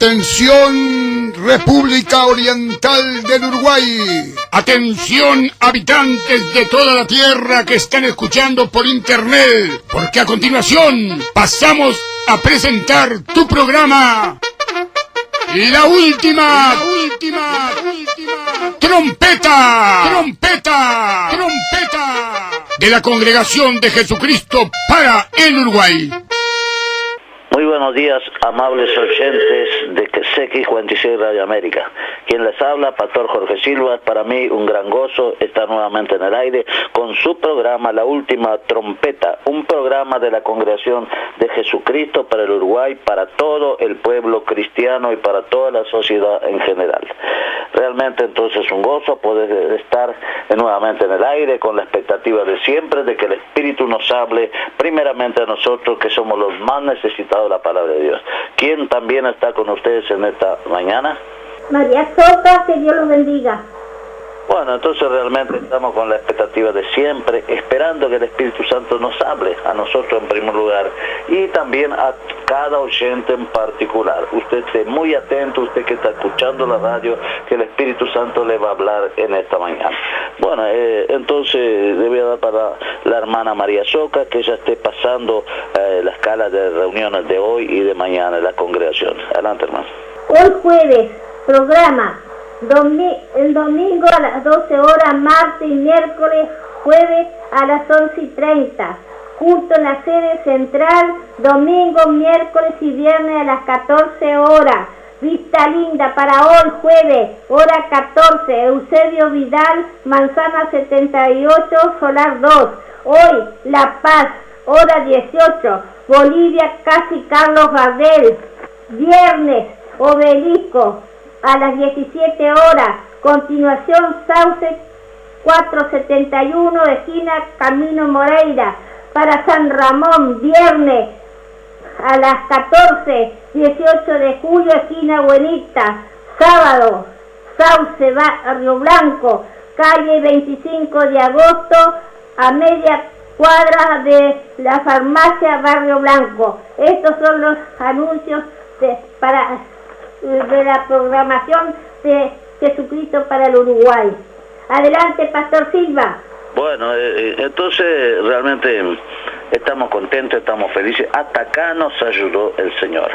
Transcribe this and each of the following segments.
Atención, República Oriental del Uruguay. Atención, habitantes de toda la tierra que están escuchando por internet, porque a continuación pasamos a presentar tu programa La Última Trompeta de la Congregación de Jesucristo para el Uruguay. Muy buenos días, amables oyentes de CX46 Radio América. Quien les habla, Pastor Jorge Silva. Para mí un gran gozo estar nuevamente en el aire con su programa La Última Trompeta, un programa de la Congregación de Jesucristo para el Uruguay, para todo el pueblo cristiano y para toda la sociedad en general. Realmente entonces un gozo poder estar nuevamente en el aire con la expectativa de siempre de que el Espíritu nos hable primeramente a nosotros que somos los más necesitados de la palabra de Dios. ¿Quién también está con ustedes en esta mañana? María Soca, que Dios los bendiga. Bueno, entonces realmente estamos con la expectativa de siempre, esperando que el Espíritu Santo nos hable a nosotros en primer lugar y también a cada oyente en particular. Usted esté muy atento, usted que está escuchando la radio, que el Espíritu Santo le va a hablar en esta mañana. Bueno, entonces le voy a dar para la hermana María Soca que ella esté pasando la escala de reuniones de hoy y de mañana en la congregación. Adelante, hermano. Hoy jueves, programa. El domingo a las 12 horas, martes y miércoles, jueves a las 11:30. Culto en la sede central, domingo, miércoles y viernes a las 14 horas. Vista Linda para hoy, jueves, hora 14. Eusebio Vidal, Manzana 78, Solar 2. Hoy, La Paz, hora 18. Bolivia, Casi Carlos Gardel. Viernes, Obelisco, a las 17 horas, continuación Sauce 471, esquina Camino Moreira. Para San Ramón, viernes a las 14, 18 de julio, esquina Buenita. Sábado, Sauce Barrio Blanco, calle 25 de agosto, a media cuadra de la farmacia Barrio Blanco. Estos son los anuncios de la programación de Jesucristo para el Uruguay. Adelante, Pastor Silva. Bueno, entonces realmente estamos contentos, estamos felices. Hasta acá nos ayudó el Señor.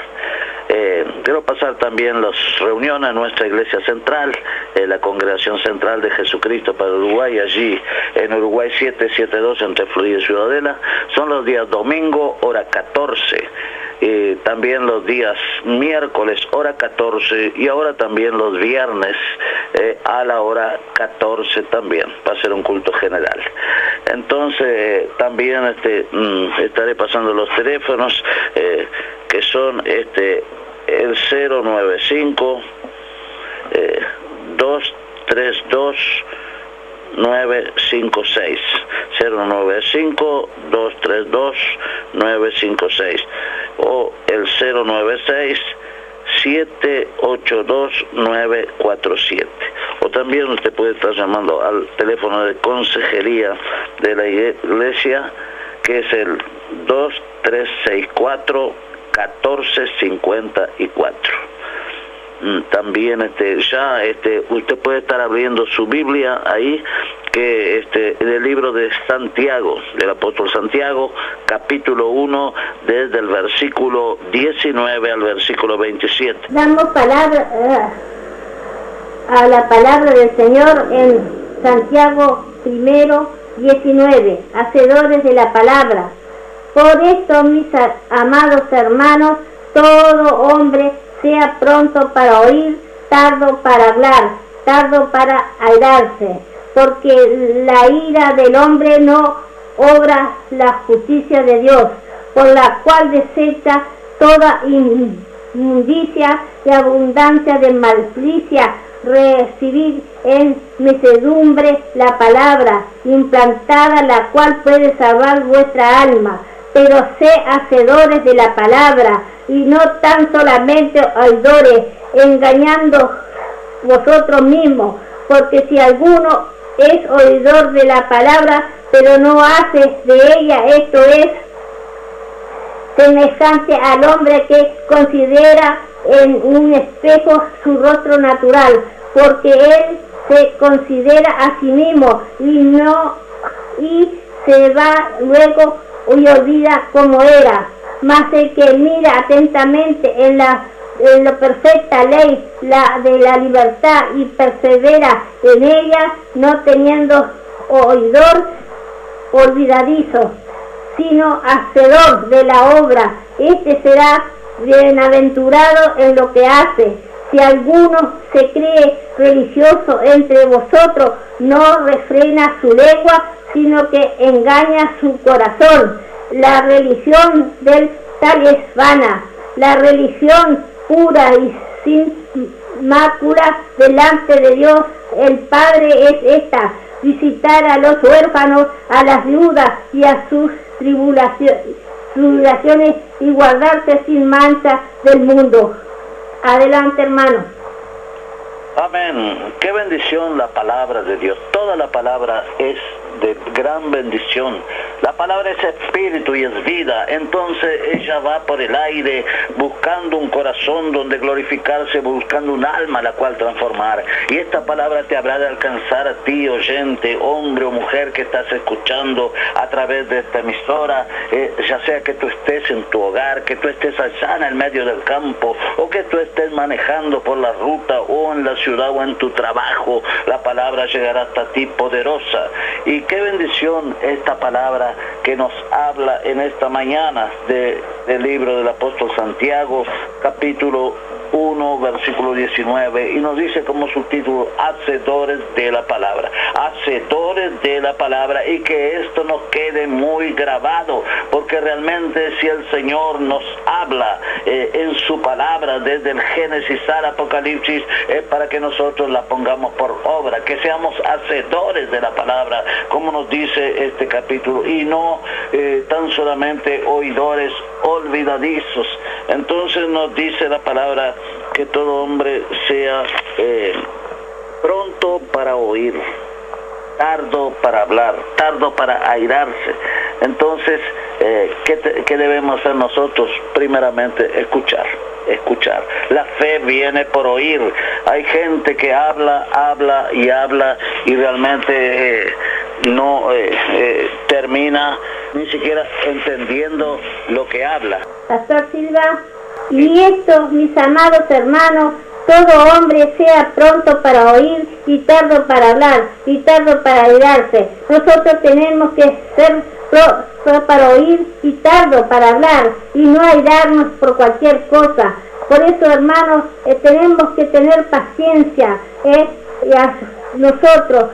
Quiero pasar también las reuniones en nuestra iglesia central, la Congregación Central de Jesucristo para Uruguay, allí en Uruguay 772 entre Florida y Ciudadela. Son los días domingo, hora 14. También los días miércoles, hora 14, y ahora también los viernes a la hora 14 también, va a ser un culto general. Entonces, también estaré pasando los teléfonos, que son el 095 232 956 095 232 956 o el 096 782 947, o también usted puede estar llamando al teléfono de consejería de la iglesia, que es el 2364 1454. También usted puede estar abriendo su Biblia ahí, que en el libro de Santiago, del apóstol Santiago, capítulo 1, desde el versículo 19 al versículo 27. Damos palabra a la palabra del Señor en Santiago 1:19, hacedores de la palabra. Por esto, mis amados hermanos, todo hombre sea pronto para oír, tardo para hablar, tardo para airarse, porque la ira del hombre no obra la justicia de Dios, por la cual desecha toda inmundicia y abundancia de malicia. Recibir en mansedumbre la palabra implantada, la cual puede salvar vuestra alma. Pero sé hacedores de la palabra, y no tan solamente oidores, engañando vosotros mismos, porque si alguno es oidor de la palabra, pero no hace de ella, esto es semejante al hombre que considera en un espejo su rostro natural, porque él se considera a sí mismo y se va luego y olvida como era. Mas el que mira atentamente en la perfecta ley de la libertad y persevera en ella, no teniendo oidor olvidadizo, sino hacedor de la obra, este será bienaventurado en lo que hace. Si alguno se cree religioso entre vosotros, no refrena su lengua, sino que engaña su corazón. La religión del tal es vana. La religión pura y sin mácula delante de Dios el Padre es esta: visitar a los huérfanos, a las viudas y a sus tribulaciones y guardarse sin mancha del mundo. Adelante, hermano. Amén. Qué bendición la palabra de Dios. Toda la palabra es de gran bendición. La palabra es espíritu y es vida. Entonces ella va por el aire buscando un corazón donde glorificarse, buscando un alma a la cual transformar. Y esta palabra te habrá de alcanzar a ti, oyente, hombre o mujer que estás escuchando a través de esta emisora, ya sea que tú estés en tu hogar, que tú estés allá en el medio del campo, o que tú estés manejando por la ruta o en la ciudad o en tu trabajo. La palabra llegará hasta ti poderosa. Y qué bendición esta palabra que nos habla en esta mañana del libro del apóstol Santiago, capítulo 1, versículo 19, y nos dice como subtítulo: hacedores de la palabra, hacedores de la palabra. Y que esto nos quede muy grabado, porque realmente si el Señor nos habla en su palabra desde el Génesis al Apocalipsis, es para que nosotros la pongamos por obra, que seamos hacedores de la palabra, como nos dice este capítulo, y no tan solamente oidores olvidadizos. Entonces nos dice la palabra que todo hombre sea pronto para oír, tardo para hablar, tardo para airarse. Entonces, ¿qué debemos hacer nosotros? Primeramente, escuchar. La fe viene por oír. Hay gente que habla y realmente no termina ni siquiera entendiendo lo que habla. Pastor Silva, y esto, mis amados hermanos, todo hombre sea pronto para oír y tardo para hablar y tardo para airarse. Nosotros tenemos que ser pronto para oír y tardo para hablar y no airarnos por cualquier cosa. Por eso, hermanos, tenemos que tener paciencia. Nosotros,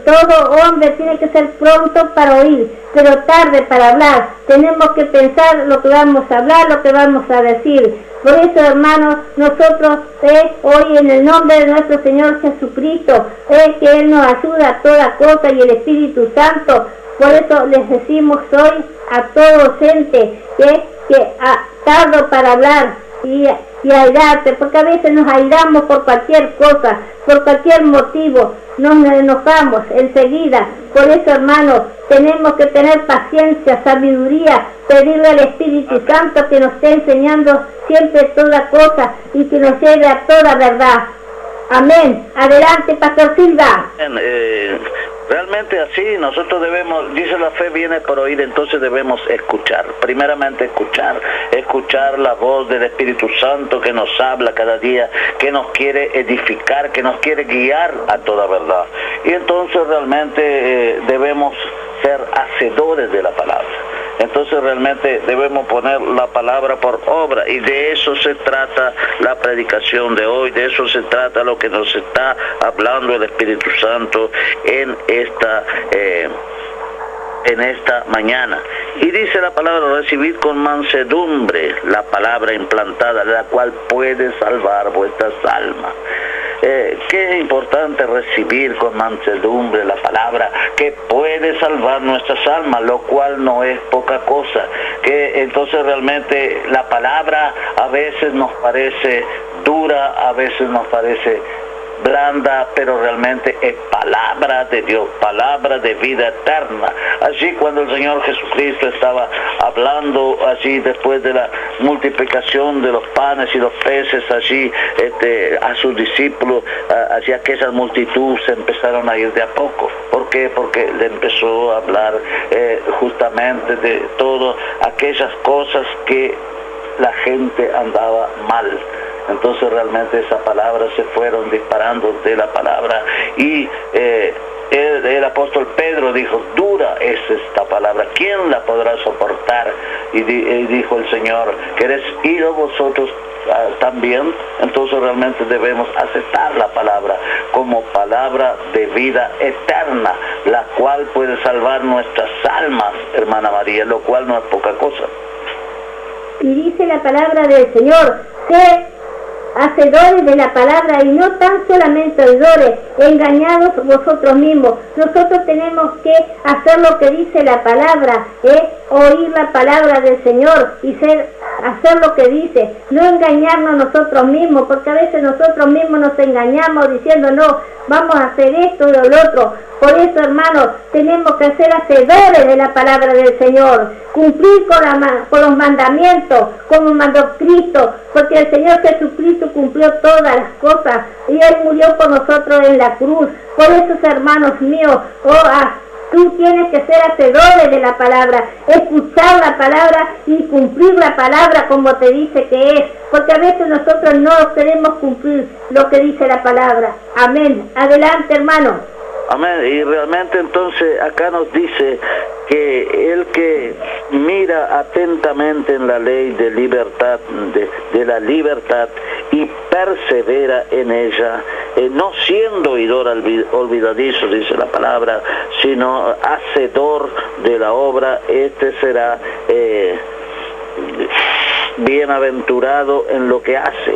todo hombre tiene que ser pronto para oír, pero tarde para hablar. Tenemos que pensar lo que vamos a hablar, lo que vamos a decir. Por eso, hermanos, nosotros hoy en el nombre de nuestro Señor Jesucristo, que Él nos ayuda a toda cosa, y el Espíritu Santo, por eso les decimos hoy a todo oyente que tardo para hablar y airarse, porque a veces nos airamos por cualquier cosa, por cualquier motivo, nos enojamos enseguida. Por eso, hermanos, tenemos que tener paciencia, sabiduría, pedirle al Espíritu Santo que nos esté enseñando siempre toda cosa y que nos lleve a toda verdad. Amén. Adelante, Pastor Silva. Realmente así, nosotros debemos, dice la fe viene por oír, entonces debemos escuchar, primeramente escuchar la voz del Espíritu Santo que nos habla cada día, que nos quiere edificar, que nos quiere guiar a toda verdad. Y entonces realmente debemos ser hacedores de la palabra. Entonces realmente debemos poner la palabra por obra, y de eso se trata la predicación de hoy, de eso se trata lo que nos está hablando el Espíritu Santo en esta mañana. Y dice la palabra: recibid con mansedumbre la palabra implantada, la cual puede salvar vuestras almas. Qué importante recibir con mansedumbre la palabra que puede salvar nuestras almas, lo cual no es poca cosa. Que entonces realmente la palabra a veces nos parece dura, a veces nos parece blanda, pero realmente es palabra de Dios, palabra de vida eterna. Así cuando el Señor Jesucristo estaba hablando así después de la multiplicación de los panes y los peces, así a sus discípulos, hacia aquella multitud se empezaron a ir de a poco. ¿Por qué? Porque le empezó a hablar justamente de todas aquellas cosas que la gente andaba mal. Entonces realmente esas palabras se fueron disparando de la palabra y el apóstol Pedro dijo, dura es esta palabra, ¿quién la podrá soportar? Y dijo el Señor, ¿queréis ir vosotros también? Entonces realmente debemos aceptar la palabra como palabra de vida eterna, la cual puede salvar nuestras almas, hermana María, lo cual no es poca cosa. Y dice la palabra del Señor, sé hacedores de la palabra y no tan solamente oidores, engañados vosotros mismos. Nosotros tenemos que hacer lo que dice la palabra, oír la palabra del Señor y hacer lo que dice, no engañarnos nosotros mismos, porque a veces nosotros mismos nos engañamos diciendo no, vamos a hacer esto y lo otro. Por eso, hermanos, tenemos que ser hacedores de la palabra del Señor, cumplir con los mandamientos, como mandó Cristo, porque el Señor Jesucristo cumplió todas las cosas y Él murió por nosotros en la cruz. Por eso, hermanos míos, tú tienes que ser hacedores de la palabra, escuchar la palabra y cumplir la palabra como te dice que es, porque a veces nosotros no queremos cumplir lo que dice la palabra. Amén. Adelante, hermano. Amén. Y realmente entonces acá nos dice que el que mira atentamente en la ley de libertad, de la libertad y persevera en ella, no siendo oidor olvidadizo, dice la palabra, sino hacedor de la obra, este será bienaventurado en lo que hace.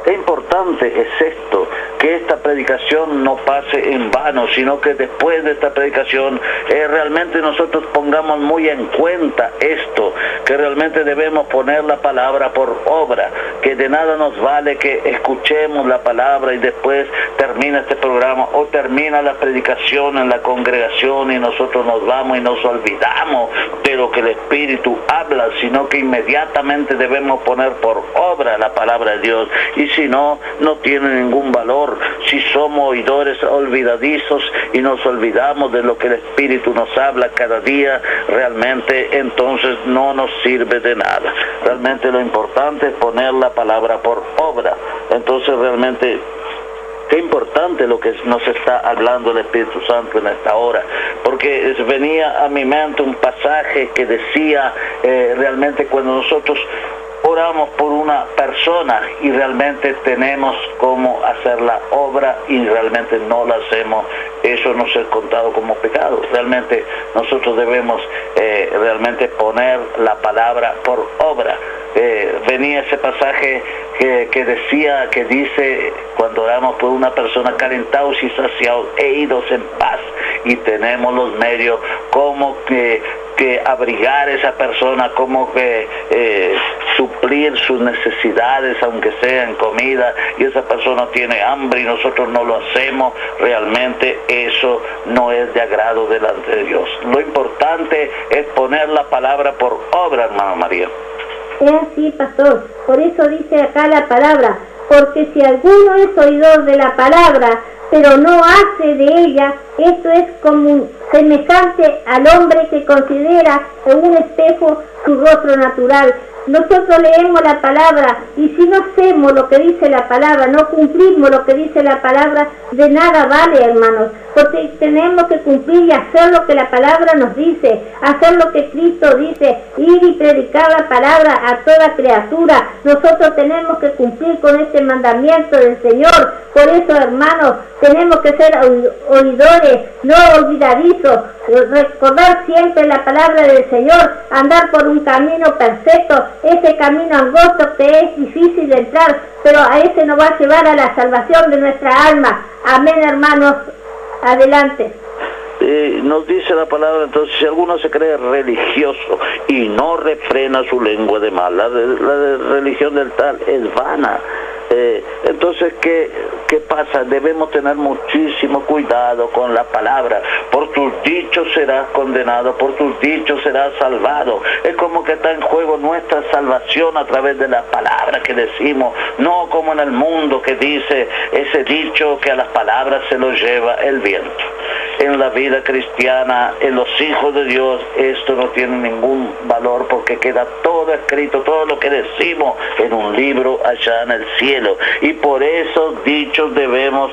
Qué importante es esto, que esta predicación no pase en vano, sino que después de esta predicación realmente nosotros pongamos muy en cuenta esto, que realmente debemos poner la palabra por obra, que de nada nos vale que escuchemos la palabra y después termina este programa o termina la predicación en la congregación y nosotros nos vamos y nos olvidamos de lo que el Espíritu habla, sino que inmediatamente debemos poner por obra la palabra de Dios. Y si no, no tiene ningún valor. Si somos oidores olvidadizos y nos olvidamos de lo que el Espíritu nos habla cada día, realmente entonces no nos sirve de nada. Realmente lo importante es poner la palabra por obra. Entonces realmente qué importante lo que nos está hablando el Espíritu Santo en esta hora, porque venía a mi mente un pasaje que decía realmente cuando nosotros oramos por una persona y realmente tenemos cómo hacer la obra y realmente no la hacemos, eso no es contado como pecado. Realmente nosotros debemos realmente poner la palabra por obra. Venía ese pasaje que dice cuando oramos por una persona, calentados y saciados e idos en paz, y tenemos los medios como que abrigar a esa persona, como que suplir sus necesidades, aunque sea en comida, y esa persona tiene hambre y nosotros no lo hacemos, realmente eso no es de agrado delante de Dios. Lo importante es poner la palabra por obra, hermana María. Es así, pastor. Por eso dice acá la palabra, porque si alguno es oidor de la palabra, pero no hace de ella, esto es como semejante al hombre que considera en un espejo su rostro natural. Nosotros leemos la palabra y si no hacemos lo que dice la palabra, no cumplimos lo que dice la palabra, de nada vale, hermanos, porque tenemos que cumplir y hacer lo que la palabra nos dice, hacer lo que Cristo dice, ir y predicar la palabra a toda criatura. Nosotros tenemos que cumplir con este mandamiento del Señor. Por eso, hermanos, tenemos que ser oidores, no olvidadizos, recordar siempre la palabra del Señor, andar por un camino perfecto, ese camino angosto que es difícil de entrar, pero a ese nos va a llevar a la salvación de nuestra alma. Amén, hermanos. Adelante. Nos dice la palabra, entonces, si alguno se cree religioso y no refrena su lengua de mal, la religión del tal es vana. Entonces, ¿qué pasa? Debemos tener muchísimo cuidado con la palabra. Por tus dichos serás condenado, por tus dichos serás salvado. Es como que está en juego nuestra salvación a través de la palabra que decimos, no como en el mundo que dice ese dicho que a las palabras se lo lleva el viento. En la vida cristiana, en los hijos de Dios, esto no tiene ningún valor porque queda todo escrito, todo lo que decimos en un libro allá en el cielo. Y por esos dichos debemos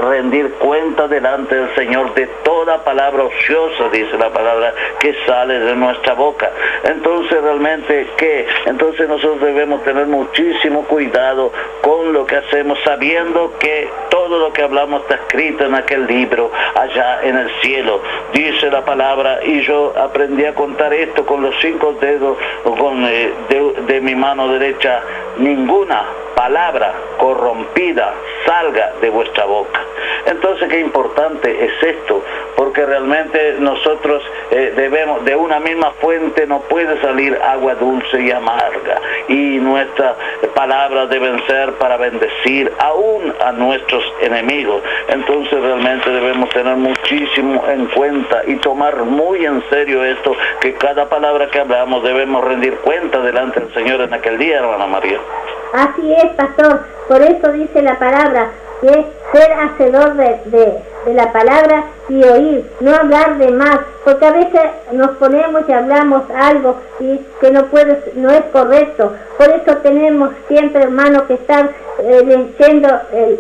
rendir cuenta delante del Señor de toda palabra ociosa, dice la palabra, que sale de nuestra boca. Entonces realmente, ¿qué? Entonces nosotros debemos tener muchísimo cuidado con lo que hacemos, sabiendo que todo lo que hablamos está escrito en aquel libro allá en el cielo. Dice la palabra, y yo aprendí a contar esto con los 5 dedos de mi mano derecha: ninguna palabra corrompida salga de vuestra boca. Entonces, qué importante es esto, porque realmente nosotros debemos, de una misma fuente no puede salir agua dulce y amarga, y nuestras palabras deben ser para bendecir aún a nuestros enemigos. Entonces realmente debemos tener muchísimo en cuenta y tomar muy en serio esto, que cada palabra que hablamos debemos rendir cuenta delante del Señor en aquel día, hermana María. Así es, pastor. Por eso dice la palabra, que es ser hacedor de la palabra y oír, no hablar de más, porque a veces nos ponemos y hablamos algo y que no es correcto. Por eso tenemos siempre, hermano, que estar leyendo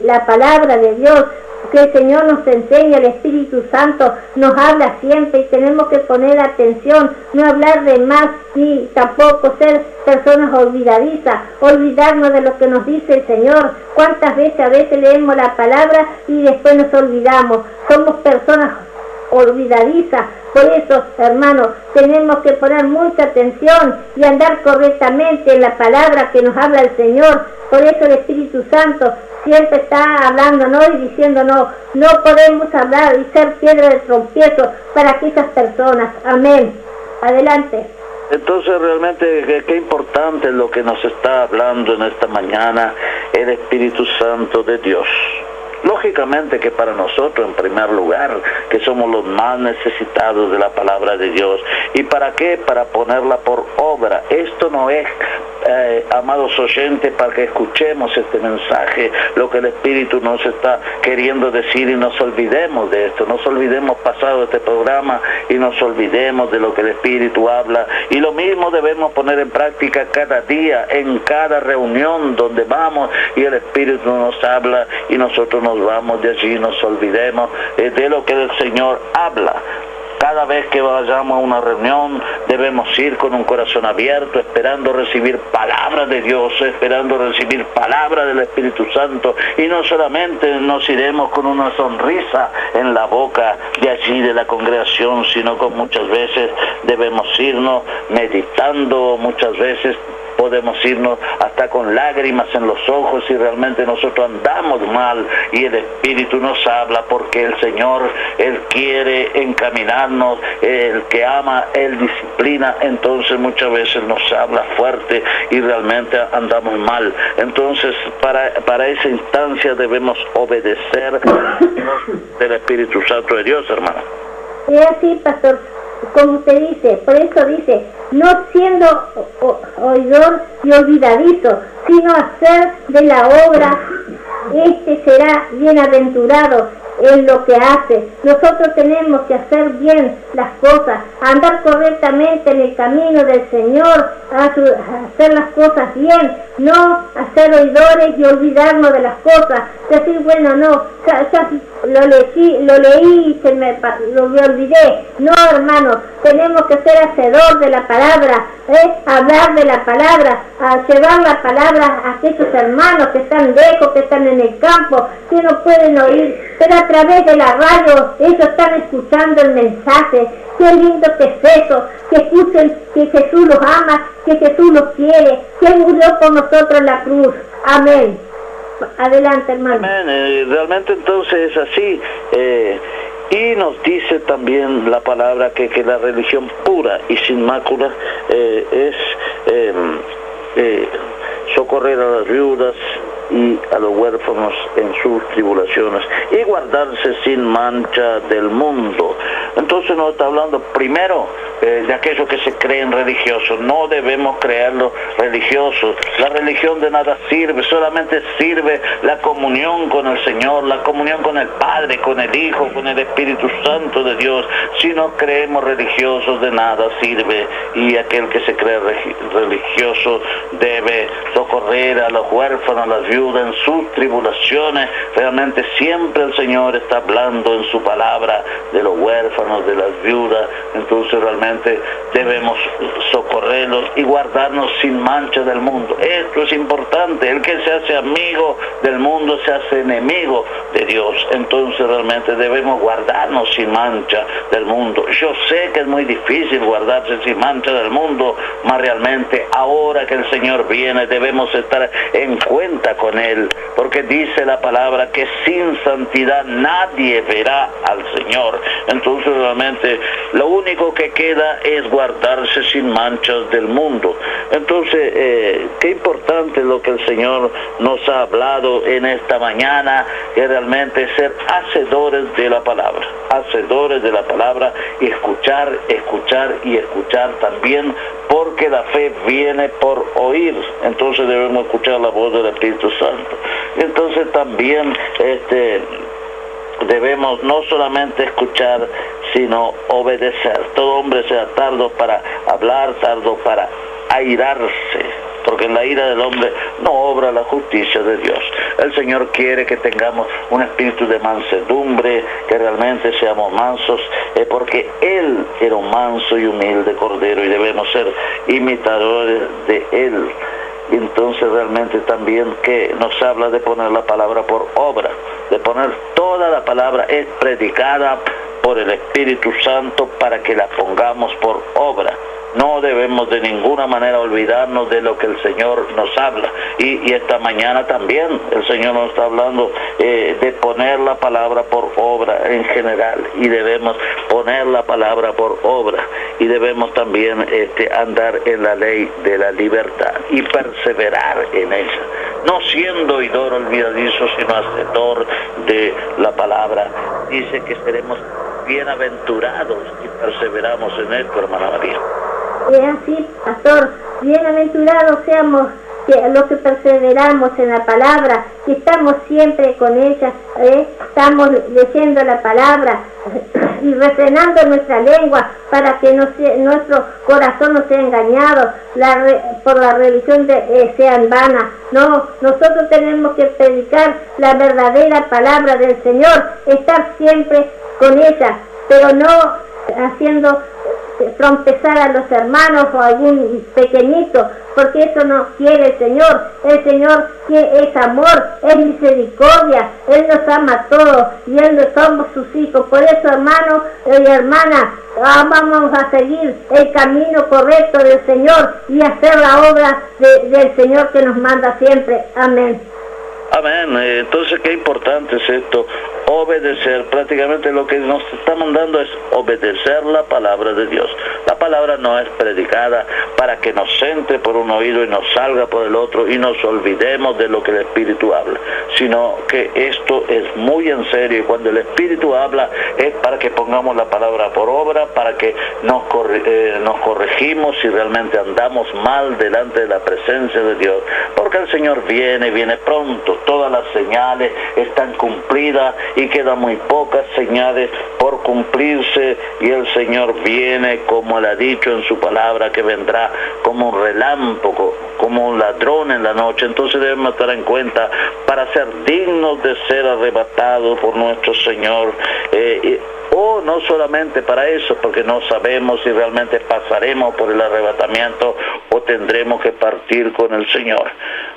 la palabra de Dios, que el Señor nos enseña, el Espíritu Santo nos habla siempre y tenemos que poner atención, no hablar de más y tampoco ser personas olvidadizas, olvidarnos de lo que nos dice el Señor. ¿Cuántas veces a veces leemos la palabra y después nos olvidamos? Somos personas olvidadizas. Por eso, hermanos, tenemos que poner mucha atención y andar correctamente en la palabra que nos habla el Señor. Por eso el Espíritu Santo siempre está hablándonos y diciéndonos, no podemos hablar y ser piedra de tropiezo para aquellas personas. Amén. Adelante. Entonces realmente qué importante es lo que nos está hablando en esta mañana el Espíritu Santo de Dios. Lógicamente que para nosotros, en primer lugar, que somos los más necesitados de la palabra de Dios. ¿Y para qué? Para ponerla por obra. Esto no es, amados oyentes, para que escuchemos este mensaje, lo que el Espíritu nos está queriendo decir, y nos olvidemos de esto, nos olvidemos pasado este programa y nos olvidemos de lo que el Espíritu habla. Y lo mismo debemos poner en práctica cada día, en cada reunión donde vamos y el Espíritu nos habla y nosotros nos vamos de allí, nos olvidemos de lo que el Señor habla. Cada vez que vayamos a una reunión debemos ir con un corazón abierto, esperando recibir palabra de Dios, esperando recibir palabra del Espíritu Santo, y no solamente nos iremos con una sonrisa en la boca de allí de la congregación, sino que muchas veces debemos irnos meditando, muchas veces podemos irnos hasta con lágrimas en los ojos si realmente nosotros andamos mal y el Espíritu nos habla, porque el Señor, Él quiere encaminarnos, el que ama, Él disciplina. Entonces muchas veces nos habla fuerte y realmente andamos mal. Entonces para esa instancia debemos obedecer del Espíritu Santo de Dios, hermano. Es así, pastor, como usted dice, por eso dice, no siendo oidor y olvidadizo, sino hacer de la obra, este será bienaventurado en lo que hace. Nosotros tenemos que hacer bien las cosas, andar correctamente en el camino del Señor, hacer las cosas bien, no hacer oidores y olvidarnos de las cosas, decir, bueno, no, ya lo leí y lo olvidé. No, hermano, tenemos que ser hacedor de la palabra, hablar de la palabra, llevar la palabra a aquellos hermanos que están lejos, que están en el campo, que no pueden oír, pero a través de la radio ellos están escuchando el mensaje. Qué lindo que es eso, que escuchen que Jesús los ama, que Jesús los quiere, que murió por nosotros en la cruz. Amén. Adelante, hermano. Amén. Realmente entonces es así. Y nos dice también la palabra que la religión pura y sin mácula es socorrer a las viudas, y a los huérfanos en sus tribulaciones, y guardarse sin mancha del mundo. Entonces nos está hablando primero de aquellos que se creen religiosos. No debemos creerlos religiosos. La religión de nada sirve, solamente sirve la comunión con el Señor, la comunión con el Padre, con el Hijo, con el Espíritu Santo de Dios. Si no creemos religiosos, de nada sirve, y aquel que se cree religioso debe socorrer a los huérfanos, a las viudas en sus tribulaciones. Realmente siempre el Señor está hablando en su palabra de los huérfanos, de las viudas. Entonces realmente debemos socorrerlos y guardarnos sin mancha del mundo. Esto es importante. El que se hace amigo del mundo se hace enemigo de Dios. Entonces realmente debemos guardarnos sin mancha del mundo. Yo sé que es muy difícil guardarse sin mancha del mundo, mas realmente ahora que el Señor viene debemos estar en cuenta con Él, porque dice la palabra que sin santidad nadie verá al Señor. Entonces realmente lo único que queda es guardarse sin manchas del mundo. Entonces qué importante lo que el Señor nos ha hablado en esta mañana, que realmente ser hacedores de la palabra, y escuchar y escuchar también, porque la fe viene por oír. Entonces debemos escuchar la voz del Espíritu Santo. Entonces también debemos no solamente escuchar, sino obedecer. Todo hombre sea tardo para hablar, tardo para airarse, porque en la ira del hombre no obra la justicia de Dios. El Señor quiere que tengamos un espíritu de mansedumbre, que realmente seamos mansos, porque Él era un manso y humilde cordero, y debemos ser imitadores de Él. Entonces realmente también que nos habla de poner la palabra por obra, de poner toda la palabra es predicada por el Espíritu Santo para que la pongamos por obra. No debemos de ninguna manera olvidarnos de lo que el Señor nos habla. Y esta mañana también el Señor nos está hablando de poner la palabra por obra en general. Y debemos poner la palabra por obra. Y debemos también andar en la ley de la libertad y perseverar en ella. No siendo oidor olvidadizo, sino hacedor de la palabra. Dice que seremos bienaventurados y perseveramos en esto, hermana María. Es así, pastor, bienaventurados seamos los que perseveramos en la palabra, que estamos siempre con ella, estamos leyendo la palabra y refrenando nuestra lengua para que nuestro corazón no sea engañado por la religión sea en vana. No, nosotros tenemos que predicar la verdadera palabra del Señor, estar siempre con ella, pero no haciendo trompezar a los hermanos o a algún pequeñito, porque eso no quiere el Señor. El Señor que es amor, es misericordia, Él nos ama a todos y Él no somos sus hijos. Por eso, hermano y hermana, vamos a seguir el camino correcto del Señor y hacer la obra del Señor que nos manda siempre. Amén. Amén. Entonces qué importante es esto, obedecer. Prácticamente lo que nos está mandando es obedecer la palabra de Dios. La palabra no es predicada para que nos entre por un oído y nos salga por el otro y nos olvidemos de lo que el Espíritu habla, sino que esto es muy en serio, y cuando el Espíritu habla es para que pongamos la palabra por obra, para que nos corregimos si realmente andamos mal delante de la presencia de Dios, porque el Señor viene pronto. Todas las señales están cumplidas y quedan muy pocas señales por cumplirse, y el Señor viene como Él ha dicho en su palabra, que vendrá como un relámpago, como un ladrón en la noche. Entonces debemos estar en cuenta para ser dignos de ser arrebatados por nuestro Señor. O no solamente para eso, porque no sabemos si realmente pasaremos por el arrebatamiento o tendremos que partir con el Señor.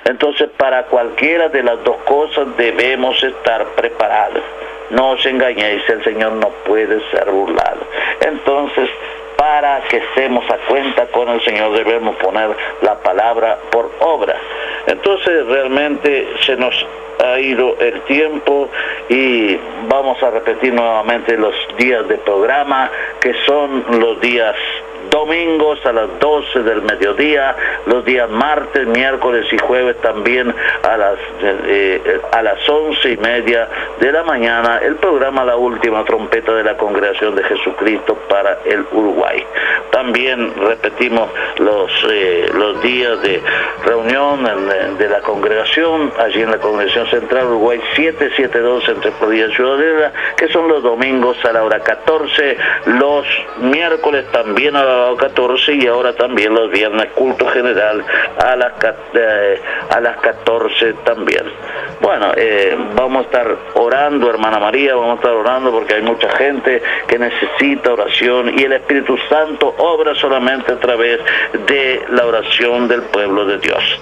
Entonces, para cualquiera de las dos cosas debemos estar preparados. No os engañéis, el Señor no puede ser burlado. Entonces, para que estemos a cuenta con el Señor debemos poner la palabra por obra. Entonces realmente se nos ha ido el tiempo y vamos a repetir nuevamente los días de programa, que son los días domingos a las 12 del mediodía, los días martes, miércoles y jueves también a las 11:30 de la mañana, el programa La Última Trompeta de la Congregación de Jesucristo para el Uruguay. También repetimos los días de reunión de la congregación, allí en la Congregación Central Uruguay 772 entre Florida y Ciudadela, que son los domingos a la hora 14, los miércoles también a la hora 14 y ahora también los viernes culto general a las 14 también. Bueno, vamos a estar orando, hermana María, vamos a estar orando porque hay mucha gente que necesita oración y el Espíritu Santo obra solamente a través de la oración del pueblo de Dios.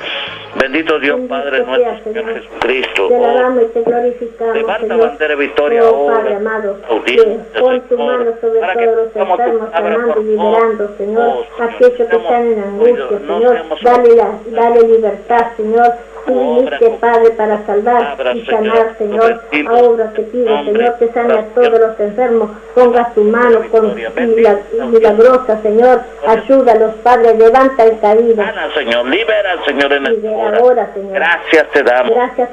Bendito Dios, Padre nuestro, Señor Jesucristo. Te alabamos y te glorificamos, levanta Señor. bandera victoria Padre amado, pon tu mano sobre todos los enfermos, sanando y liberando, Señor, aquellos que están en angustia, Señor. Dale libertad, Señor. Tú viniste, Padre, para salvar y sanar, Señor. Ahora te pido, Señor, que sane a todos los enfermos. Pongas tu mano milagrosa, Señor. Ayúdalos, Padre. Levanta el caído. Sana, Señor. Libera, Señor, en esta hora. Ahora, Señor. Gracias te damos. Gracias.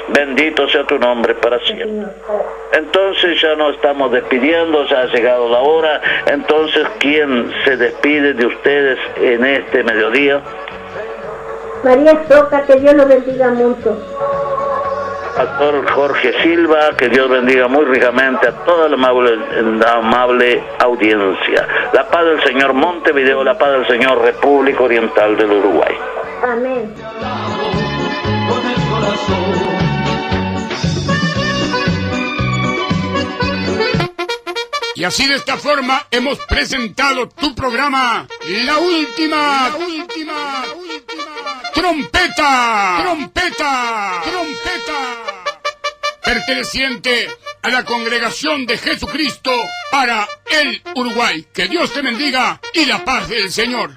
Bendito sea tu nombre para siempre. Señor. Entonces ya nos estamos despidiendo, ya ha llegado la hora. Entonces, ¿quién se despide de ustedes en este mediodía? María Soca, que Dios lo bendiga mucho. Pastor Jorge Silva, que Dios bendiga muy ricamente a toda la amable audiencia. La paz del Señor Montevideo, la paz del Señor República Oriental del Uruguay. Amén. Y así de esta forma hemos presentado tu programa, La Última Trompeta, perteneciente a la Congregación de Jesucristo para el Uruguay. Que Dios te bendiga y la paz del Señor.